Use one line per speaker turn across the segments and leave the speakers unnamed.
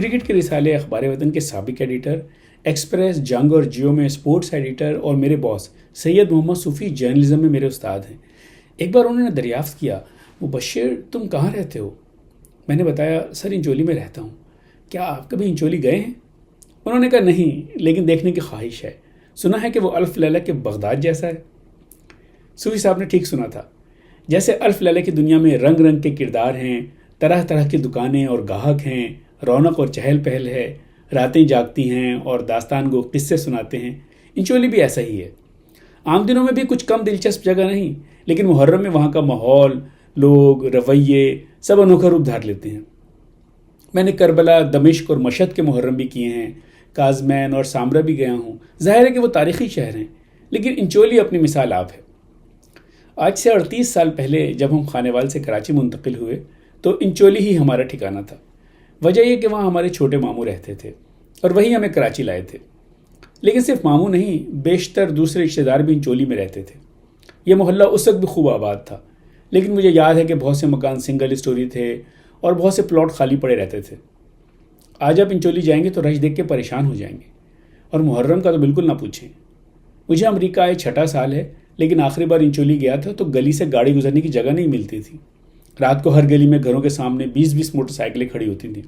Cricket کے رسالے اخبار وطن کے سابق ایڈیٹر، ایکسپریس، جنگ اور جیو میں اسپورٹس ایڈیٹر اور میرے باس سید محمد صوفی جرنلزم میں میرے استاد ہیں۔ ایک بار انہوں نے دریافت کیا، مبشر تم کہاں رہتے ہو؟ میں نے بتایا سر انچولی میں رہتا ہوں۔ کیا آپ کبھی انچولی گئے ہیں؟ انہوں نے کہا نہیں، لیکن دیکھنے کی خواہش ہے، سنا ہے کہ وہ الف لیلہ کے بغداد جیسا ہے۔ صوفی صاحب نے ٹھیک سنا تھا۔ جیسے الف لیلہ کی دنیا میں رنگ رنگ کے کردار ہیں، طرح طرح کی دکانیں اور گاہک ہیں، رونق اور چہل پہل ہے، راتیں جاگتی ہیں اور داستان گو قصے سناتے ہیں، انچولی بھی ایسا ہی ہے۔ عام دنوں میں بھی کچھ کم دلچسپ جگہ نہیں، لیکن محرم میں وہاں کا ماحول، لوگ، رویے سب انوکھا روپ دھار لیتے ہیں۔ میں نے کربلا، دمشق اور مشہد کے محرم بھی کیے ہیں، کازمین اور سامرا بھی گیا ہوں۔ ظاہر ہے کہ وہ تاریخی شہر ہیں، لیکن انچولی اپنی مثال آپ ہے۔ آج سے 38 سال پہلے جب ہم خانے وال سے کراچی منتقل ہوئے تو انچولی ہی ہمارا ٹھکانہ تھا۔ وجہ یہ کہ وہاں ہمارے چھوٹے ماموں رہتے تھے اور وہی ہمیں کراچی لائے تھے۔ لیکن صرف ماموں نہیں، بیشتر دوسرے رشتہ دار بھی انچولی میں رہتے تھے۔ یہ محلہ اس وقت بھی خوب آباد تھا، لیکن مجھے یاد ہے کہ بہت سے مکان سنگل اسٹوری تھے اور بہت سے پلاٹ خالی پڑے رہتے تھے۔ آج آپ انچولی جائیں گے تو رش دیکھ کے پریشان ہو جائیں گے، اور محرم کا تو بالکل نہ پوچھیں۔ مجھے امریکہ آئے 6واں سال ہے، لیکن آخری بار انچولی گیا تھا تو گلی سے گاڑی گزرنے کی جگہ نہیں ملتی تھی۔ رات کو ہر گلی میں گھروں کے سامنے 20 موٹر سائیکلیں کھڑی ہوتی تھیں۔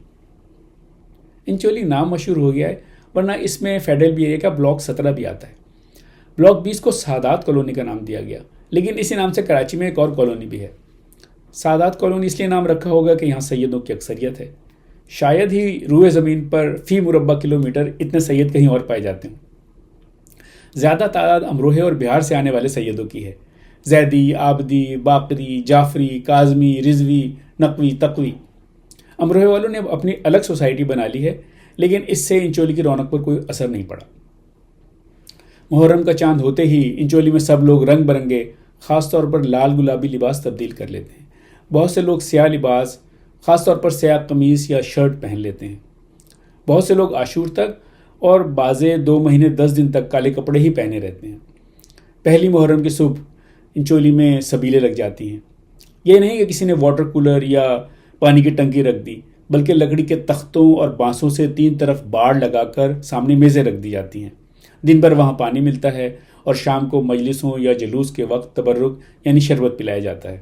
انچولی نام مشہور ہو گیا ہے، ورنہ اس میں فیڈرل بھی ایریا کا بلاک 17 بھی آتا ہے۔ بلاک 20 کو سادات کالونی کا نام دیا گیا، لیکن اسی نام سے کراچی میں ایک اور کالونی بھی ہے۔ سادات کالونی اس لیے نام رکھا ہوگا کہ یہاں سیدوں کی اکثریت ہے۔ شاید ہی روئے زمین پر فی مربع کلومیٹر اتنے سید کہیں اور پائے جاتے ہوں۔ زیادہ تعداد امروہے اور بہار سے آنے والے سیدوں کی ہے، زیدی، آبدی، باقری، جعفری، کاظمی، رضوی، نقوی، تقوی۔ امروہے والوں نے اب اپنی الگ سوسائٹی بنا لی ہے، لیکن اس سے انچولی کی رونق پر کوئی اثر نہیں پڑا۔ محرم کا چاند ہوتے ہی انچولی میں سب لوگ رنگ برنگے، خاص طور پر لال گلابی لباس تبدیل کر لیتے ہیں۔ بہت سے لوگ سیاہ لباس، خاص طور پر سیاہ قمیص یا شرٹ پہن لیتے ہیں۔ بہت سے لوگ عاشور تک اور بعضے 2 مہینے 10 دن تک کالے کپڑے ہی پہنے رہتے ہیں۔ پہلی محرم کی صبح انچولی میں سبیلیں لگ جاتی ہیں۔ یہ نہیں کہ کسی نے واٹر کولر یا پانی کی ٹنکی رکھ دی، بلکہ لکڑی کے تختوں اور بانسوں سے 3 طرف باڑ لگا کر سامنے میزیں رکھ دی جاتی ہیں۔ دن بھر وہاں پانی ملتا ہے اور شام کو مجلسوں یا جلوس کے وقت تبرک یعنی شربت پلایا جاتا ہے۔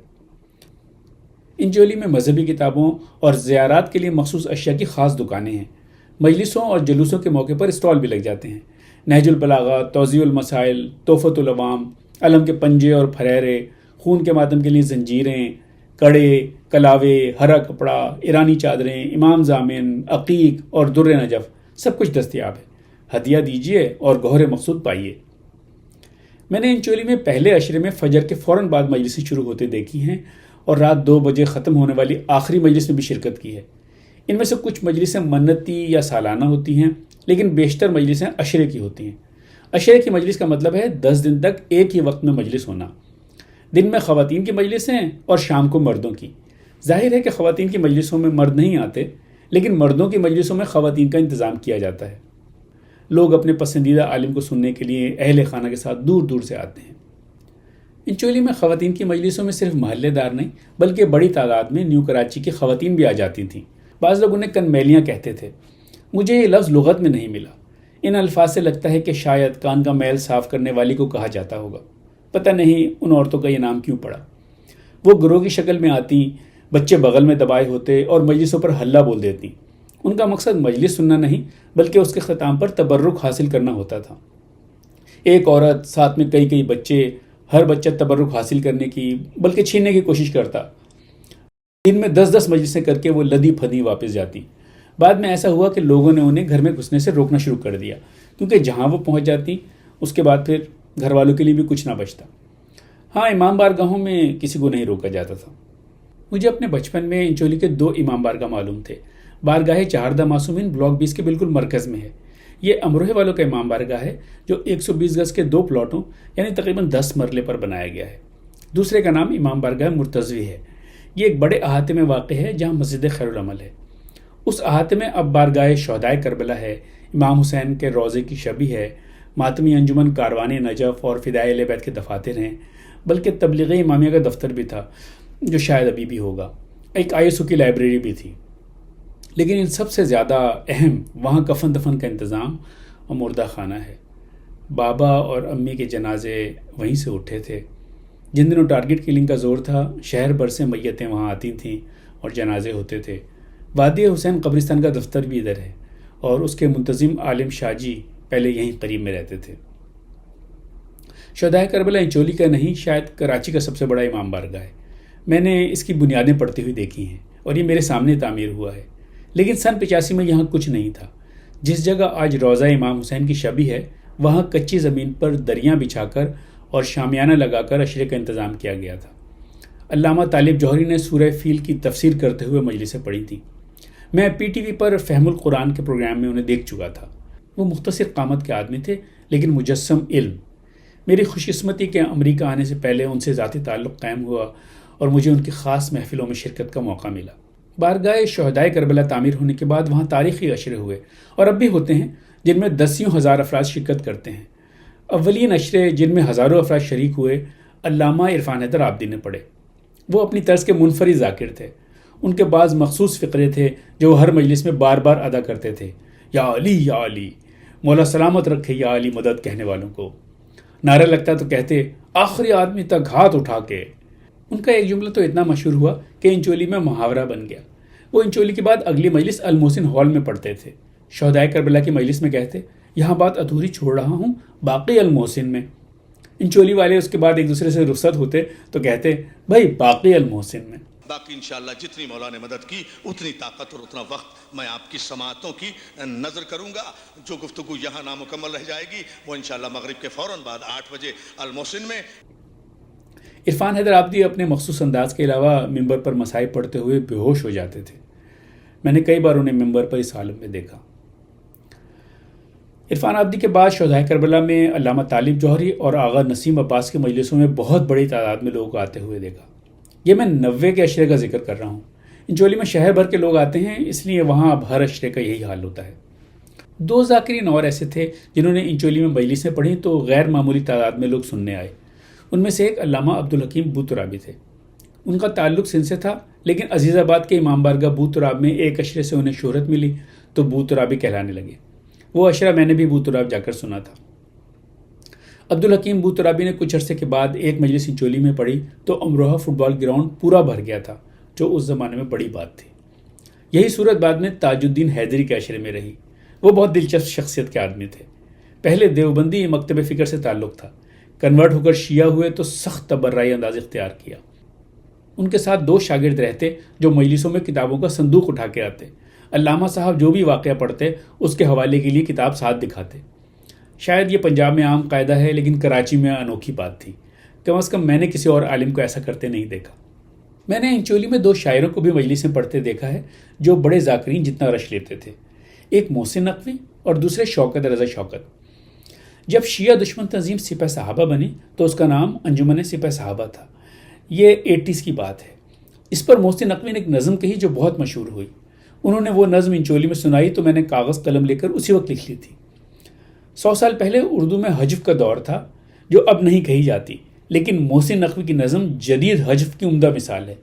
انچولی میں مذہبی کتابوں اور زیارات کے لیے مخصوص اشیاء کی خاص دکانیں ہیں۔ مجلسوں اور جلوسوں کے موقع پر اسٹال بھی لگ جاتے ہیں۔ نہج البلاغہ، توضیح المسائل، تحفۃ العوام، علم کے پنجے اور پھریرے، خون کے ماتم کے لیے زنجیریں، کڑے، کلاوے، ہرا کپڑا، ایرانی چادریں، امام ضامن، عقیق اور در نجف سب کچھ دستیاب ہے۔ ہدیہ دیجیے اور گوہر مقصود پائیے۔ میں نے انچولی میں پہلے عشرے میں فجر کے فوراً بعد مجلسیں شروع ہوتے دیکھی ہیں اور رات 2 بجے ختم ہونے والی آخری مجلس میں بھی شرکت کی ہے۔ ان میں سے کچھ مجلسیں منتی یا سالانہ ہوتی ہیں، لیکن بیشتر مجلسیں عشرے کی ہوتی ہیں۔ عشرے کی مجلس کا مطلب ہے 10 دن تک ایک ہی وقت میں مجلس ہونا۔ دن میں خواتین کی مجلسیں اور شام کو مردوں کی۔ ظاہر ہے کہ خواتین کی مجلسوں میں مرد نہیں آتے، لیکن مردوں کی مجلسوں میں خواتین کا انتظام کیا جاتا ہے۔ لوگ اپنے پسندیدہ عالم کو سننے کے لیے اہل خانہ کے ساتھ دور دور سے آتے ہیں۔ انچولی میں خواتین کی مجلسوں میں صرف محلے دار نہیں، بلکہ بڑی تعداد میں نیو کراچی کی خواتین بھی آ جاتی تھیں۔ بعض لوگ انہیں کنمیلیاں کہتے تھے۔ مجھے یہ لفظ لغت میں نہیں ملا۔ ان الفاظ سے لگتا ہے کہ شاید کان کا میل صاف کرنے والی کو کہا جاتا ہوگا۔ پتہ نہیں ان عورتوں کا یہ نام کیوں پڑا۔ وہ گروہ کی شکل میں آتی، بچے بغل میں دبائے ہوتے اور مجلسوں پر ہلہ بول دیتی۔ ان کا مقصد مجلس سننا نہیں، بلکہ اس کے اختتام پر تبرک حاصل کرنا ہوتا تھا۔ ایک عورت، ساتھ میں کئی بچے، ہر بچہ تبرک حاصل کرنے کی بلکہ چھیننے کی کوشش کرتا۔ دن میں 10 مجلسیں کر کے وہ لدی پھدی واپس جاتی۔ بعد میں ایسا ہوا کہ لوگوں نے انہیں گھر میں گھسنے سے روکنا شروع کر دیا، کیونکہ جہاں وہ پہنچ جاتی اس کے بعد پھر گھر والوں کے لیے بھی کچھ نہ بچتا۔ ہاں، امام بارگاہوں میں کسی کو نہیں روکا جاتا تھا۔ مجھے اپنے بچپن میں انچولی کے 2 امام بارگاہ معلوم تھے۔ بارگاہ چہاردہ معصومین بلاک 20 کے بالکل مرکز میں ہے۔ یہ امروہے والوں کا امام بارگاہ ہے، جو 120 گز کے 2 پلاٹوں یعنی تقریباً 10 مرلے پر بنایا گیا ہے۔ دوسرے کا نام امام بارگاہ مرتضوی ہے۔ یہ ایک بڑے احاطے میں واقع ہے جہاں مسجد خیر العمل ہے۔ اس احاطے میں اب بارگاہ شہدائے کربلا ہے، امام حسین کے روضے کی شبی ہے، ماتمی انجمن کاروان نجف اور فدائے اہل بیت کے دفاتر ہیں، بلکہ تبلیغ امامیہ کا دفتر بھی تھا جو شاید ابھی بھی ہوگا۔ ایک ISO کی لائبریری بھی تھی۔ لیکن ان سب سے زیادہ اہم وہاں کفن دفن کا انتظام اور مردہ خانہ ہے۔ بابا اور امی کے جنازے وہیں سے اٹھے تھے۔ جن دنوں ٹارگٹ کلنگ کا زور تھا، شہر بھر سے میتیں وہاں آتی تھیں اور جنازے ہوتے تھے۔ وادی حسین قبرستان کا دفتر بھی ادھر ہے اور اس کے منتظم عالم شاہ جی پہلے یہیں قریب میں رہتے تھے۔ شہدائے کربلا انچولی کا نہیں، شاید کراچی کا سب سے بڑا امام بارگاہ ہے۔ میں نے اس کی بنیادیں پڑتی ہوئی دیکھی ہیں اور یہ میرے سامنے تعمیر ہوا ہے، لیکن سن 85 میں یہاں کچھ نہیں تھا۔ جس جگہ آج روضہ امام حسین کی شبیہ ہے، وہاں کچی زمین پر دریاں بچھا کر اور شامیانہ لگا کر عشرے کا انتظام کیا گیا تھا۔ علامہ طالب جوہری نے سورہ فیل کی تفسیر کرتے ہوئے مجلسیں پڑھی تھیں۔ میں پی ٹی وی پر فہم القرآن کے پروگرام میں انہیں دیکھ چکا تھا۔ وہ مختصر قامت کے آدمی تھے لیکن مجسم علم۔ میری خوش قسمتی کہ امریکہ آنے سے پہلے ان سے ذاتی تعلق قائم ہوا اور مجھے ان کی خاص محفلوں میں شرکت کا موقع ملا۔ بارگاہ شہدائے کربلا تعمیر ہونے کے بعد وہاں تاریخی عشرے ہوئے اور اب بھی ہوتے ہیں، جن میں دسیوں ہزار افراد شرکت کرتے ہیں۔ اولین عشرے جن میں ہزاروں افراد شریک ہوئے، علامہ عرفان حیدر عابدی نے پڑھے۔ وہ اپنی طرز کے منفرد ذاکر تھے۔ ان کے بعض مخصوص فقرے تھے جو وہ ہر مجلس میں بار بار ادا کرتے تھے۔ یا علی یا علی، مولا سلامت رکھے یا علی مدد کہنے والوں کو۔ نعرہ لگتا تو کہتے آخری آدمی تک ہاتھ اٹھا کے۔ ان کا ایک جملہ تو اتنا مشہور ہوا کہ انچولی میں محاورہ بن گیا۔ وہ انچولی کے بعد اگلی مجلس المحسن ہال میں پڑھتے تھے۔ شہدائے کربلا کی مجلس میں کہتے یہاں بات ادھوری چھوڑ رہا ہوں، باقی المحسن میں۔ انچولی والے اس کے بعد ایک دوسرے سے رخصت ہوتے تو کہتے بھائی باقی المحسن میں۔
باقی انشاءاللہ جتنی مولا نے مدد کی اتنی طاقت اور اتنا وقت میں آپ کی سماعتوں کی نظر کروں گا۔ جو گفتگو یہاں نامکمل رہ جائے گی وہ انشاءاللہ مغرب کے فوراً بعد 8 بجے المحسن میں۔
عرفان حیدر عابدی اپنے مخصوص انداز کے علاوہ ممبر پر مسائل پڑھتے ہوئے بے ہوش ہو جاتے تھے۔ میں نے کئی بار انہیں ممبر پر اس حالت میں دیکھا۔ عرفان عابدی کے بعد شہدائے کربلا میں علامہ طالب جوہری اور آغا نسیم عباس کے مجلسوں میں بہت بڑی تعداد میں لوگ آتے ہوئے دیکھا۔ یہ میں 90 کے عشرے کا ذکر کر رہا ہوں۔ انچولی میں شہر بھر کے لوگ آتے ہیں، اس لیے وہاں اب ہر عشرے کا یہی حال ہوتا ہے۔ 2 ذاکرین اور ایسے تھے جنہوں نے انچولی میں مجلسیں پڑھی تو غیر معمولی تعداد میں لوگ سننے آئے۔ ان میں سے ایک علامہ عبدالحکیم بوترابی تھے۔ ان کا تعلق سندھ سے تھا، لیکن عزیز آباد کے امام بارگاہ بوتراب میں ایک عشرے سے انہیں شہرت ملی تو بوترابی کہلانے لگے۔ وہ عشرہ میں نے بھی بوتراب جا کر سنا تھا۔ عبدالحکیم بوترابی نے کچھ عرصے کے بعد ایک مجلس انچولی میں پڑھی تو امروہہ فٹ بال گراؤنڈ پورا بھر گیا تھا، جو اس زمانے میں بڑی بات تھی۔ یہی صورت بعد میں تاج الدین حیدری کے عشرے میں رہی۔ وہ بہت دلچسپ شخصیت کے آدمی تھے۔ پہلے دیوبندی مکتب فکر سے تعلق تھا، کنورٹ ہو کر شیعہ ہوئے تو سخت تبرعی انداز اختیار کیا۔ ان کے ساتھ 2 شاگرد رہتے جو مجلسوں میں کتابوں کا صندوق اٹھا کے آتے۔ علامہ صاحب جو بھی واقعہ پڑھتے اس کے حوالے کے لیے کتاب ساتھ دکھاتے۔ شاید یہ پنجاب میں عام قاعدہ ہے، لیکن کراچی میں انوکھی بات تھی۔ کم از کم میں نے کسی اور عالم کو ایسا کرتے نہیں دیکھا۔ میں نے انچولی میں 2 شاعروں کو بھی مجلسیں پڑھتے دیکھا ہے جو بڑے ذاکرین جتنا رش لیتے تھے، ایک محسن نقوی اور دوسرے شوکت رضا شوکت۔ جب شیعہ دشمن تنظیم سپہ صحابہ بنی تو اس کا نام انجمن سپہ صحابہ تھا۔ یہ 80s کی بات ہے۔ اس پر محسن نقوی نے ایک نظم کہی جو بہت مشہور ہوئی۔ انہوں نے وہ نظم انچولی میں سنائی تو میں نے کاغذ قلم لے کر اسی وقت لکھ لی تھی۔ 100 سال پہلے اردو میں حجف کا دور تھا جو اب نہیں کہی جاتی، لیکن محسن نقوی کی نظم جدید حجف کی عمدہ مثال ہے۔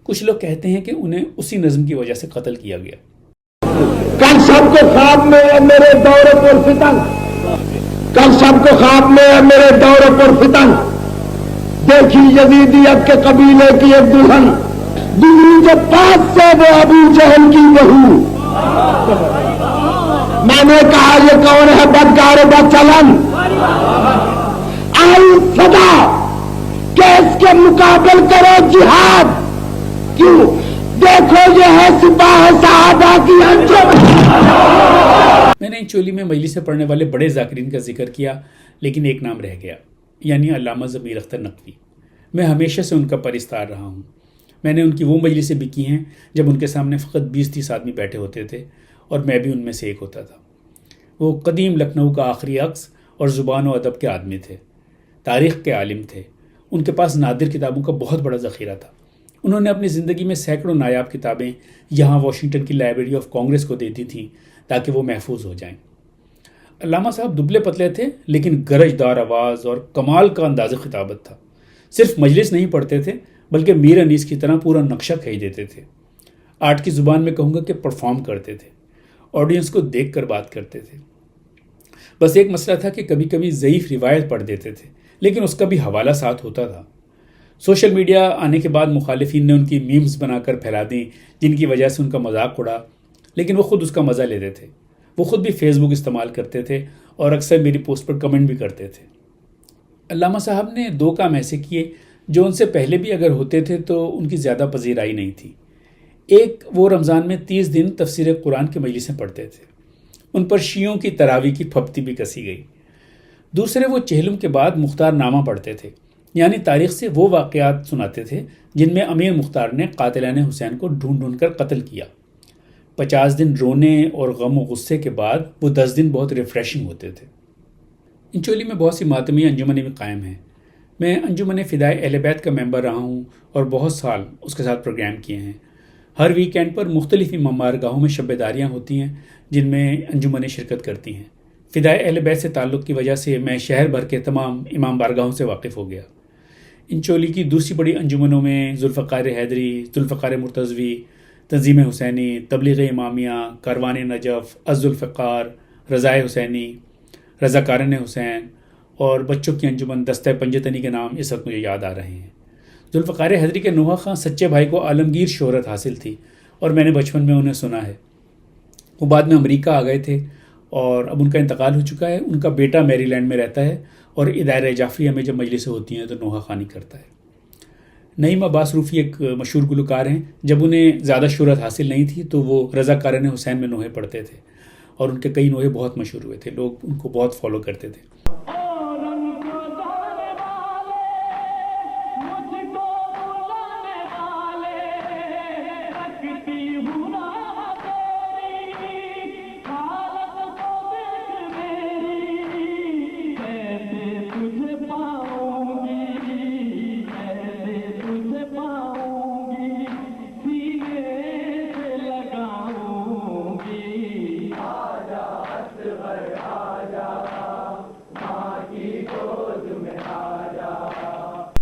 کچھ لوگ کہتے ہیں کہ انہیں اسی نظم کی وجہ سے قتل کیا گیا۔
کل سب کو خواب میں ہے میرے دور پر فتن، کل سب کو خواب میں ہے میرے دور پر فتن، دیکھی یزیدیت کے قبیلے کی ایک دلہن، دلہن کے پاس سے وہ ابو جہل کی بہو۔ میں نے کہا یہ کون ہے بدکار بدچلن؟ آئی صدا کہ اس کے مقابل کرو جہاد، کیوں؟ دیکھو یہ ہے سپاہ صحابہ کی انجم۔
میں نے انچولی میں مجلس سے پڑھنے والے بڑے ذاکرین کا ذکر کیا، لیکن ایک نام رہ گیا، یعنی علامہ ضمیر اختر نقوی۔ میں ہمیشہ سے ان کا پرستار رہا ہوں۔ میں نے ان کی وہ مجلسیں بھی کی ہیں جب ان کے سامنے فقط 20-30 آدمی بیٹھے ہوتے تھے اور میں بھی ان میں سے ایک ہوتا تھا۔ وہ قدیم لکھنؤ کا آخری عکس اور زبان و ادب کے آدمی تھے، تاریخ کے عالم تھے۔ ان کے پاس نادر کتابوں کا بہت بڑا ذخیرہ تھا۔ انہوں نے اپنی زندگی میں سینکڑوں نایاب کتابیں یہاں واشنگٹن کی لائبریری آف کانگریس کو دیتی تھیں تاکہ وہ محفوظ ہو جائیں۔ علامہ صاحب دبلے پتلے تھے لیکن گرج دار آواز اور کمال کا انداز خطابت تھا۔ صرف مجلس نہیں پڑھتے تھے بلکہ میر انیس کی طرح پورا نقشہ کھینچ دیتے تھے۔ آرٹ کی زبان میں کہوں گا کہ پرفارم کرتے تھے، آڈینس کو دیکھ کر بات کرتے تھے۔ بس ایک مسئلہ تھا کہ کبھی کبھی ضعیف روایت پڑھ دیتے تھے، لیکن اس کا بھی حوالہ ساتھ ہوتا تھا۔ سوشل میڈیا آنے کے بعد مخالفین نے ان کی میمز بنا کر پھیلا دیں، جن کی وجہ سے ان کا مذاق اڑا، لیکن وہ خود اس کا مزہ لیتے تھے۔ وہ خود بھی فیس بک استعمال کرتے تھے اور اکثر میری پوسٹ پر کمنٹ بھی کرتے تھے۔ علامہ صاحب نے 2 کام ایسے کیے جو ان سے پہلے بھی اگر ہوتے تھے تو ان کی زیادہ پذیرائی نہیں تھی۔ ایک، وہ رمضان میں 30 دن تفسیر قرآن کی مجلسیں پڑھتے تھے، ان پر شیعوں کی تراویح کی پھپتی بھی کسی گئی۔ دوسرے، وہ چہلم کے بعد مختار نامہ پڑھتے تھے، یعنی تاریخ سے وہ واقعات سناتے تھے جن میں امیر مختار نے قاتلان حسین کو ڈھونڈ ڈھونڈ کر قتل کیا۔ 50 دن رونے اور غم و غصے کے بعد وہ 10 دن بہت ریفریشنگ ہوتے تھے۔ انچولی میں بہت سی ماتمی انجمنیں بھی قائم ہیں۔ میں انجمن فدائے اہل بیت کا ممبر رہا ہوں اور بہت سال اس کے ساتھ پروگرام کیے ہیں۔ ہر ویکینڈ پر مختلف امام بارگاہوں میں شب داریاں ہوتی ہیں جن میں انجمنیں شرکت کرتی ہیں۔ فدائے اہل بیت سے تعلق کی وجہ سے میں شہر بھر کے تمام امام بارگاہوں سے واقف ہو گیا۔ انچولی کی دوسری بڑی انجمنوں میں ذوالفقار حیدری، ذوالفقار مرتضوی، تنظیم حسینی، تبلیغ امامیہ، کاروان نجف، الذوالفقار، رضائے حسینی، رضاکاران حسین اور بچوں کی انجمن دستہ پنجتنی کے نام اس وقت مجھے یاد آ رہے ہیں۔ ذوالفقار حیدری کے نوحہ خاں سچے بھائی کو عالمگیر شہرت حاصل تھی اور میں نے بچپن میں انہیں سنا ہے۔ وہ بعد میں امریکہ آ گئے تھے اور اب ان کا انتقال ہو چکا ہے۔ ان کا بیٹا میری لینڈ میں رہتا ہے اور ادارہ جعفریہ میں جب مجلسیں ہوتی ہیں تو نوحہ خوانی کرتا ہے۔ نعیم عباس روفی ایک مشہور گلوکار ہیں۔ جب انہیں زیادہ شہرت حاصل نہیں تھی تو وہ رضاکاران حسین میں نوحے پڑھتے تھے اور ان کے کئی نوحے بہت مشہور ہوئے تھے، لوگ ان کو بہت فالو کرتے تھے۔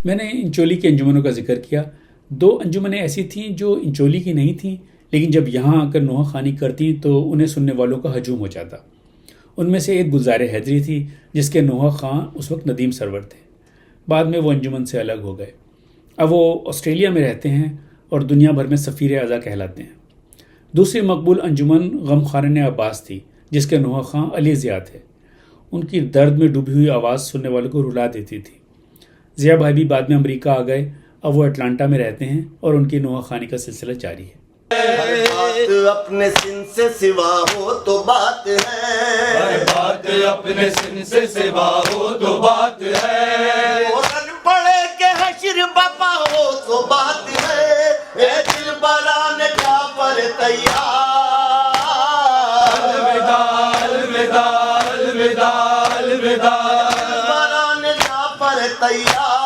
میں نے انچولی کے انجمنوں کا ذکر کیا۔ 2 انجمنیں ایسی تھیں جو انچولی کی نہیں تھیں، لیکن جب یہاں آ کر نوحہ خوانی کرتی تو انہیں سننے والوں کا ہجوم ہو جاتا۔ ان میں سے ایک گلزار حیدری تھی جس کے نوحہ خواں اس وقت ندیم سرور تھے۔ بعد میں وہ انجمن سے الگ ہو گئے۔ اب وہ آسٹریلیا میں رہتے ہیں اور دنیا بھر میں سفیر اعلیٰ کہلاتے ہیں۔ دوسری مقبول انجمن غمخواران عباس تھی جس کے نوحہ خواں علی ضیاء تھے۔ ان کی درد میں ڈوبی ہوئی آواز سننے والوں کو رلا دیتی تھی۔ ضیاء بھائی بھی بعد میں امریکہ آ گئے، اب وہ اٹلانٹا میں رہتے ہیں اور ان کی نوحہ خوانی کا سلسلہ جاری ہے۔
ہر بات اپنے سن سے سوا ہو تو بات ہے، ہر بات اپنے سن سے سوا ہو تو بات ہے، رن پڑے کے حشر بپا ہو تو بات ہے، اے دل بران جا پر تیار، الوداع الوداع الوداع الوداع، بران جا پر تیار۔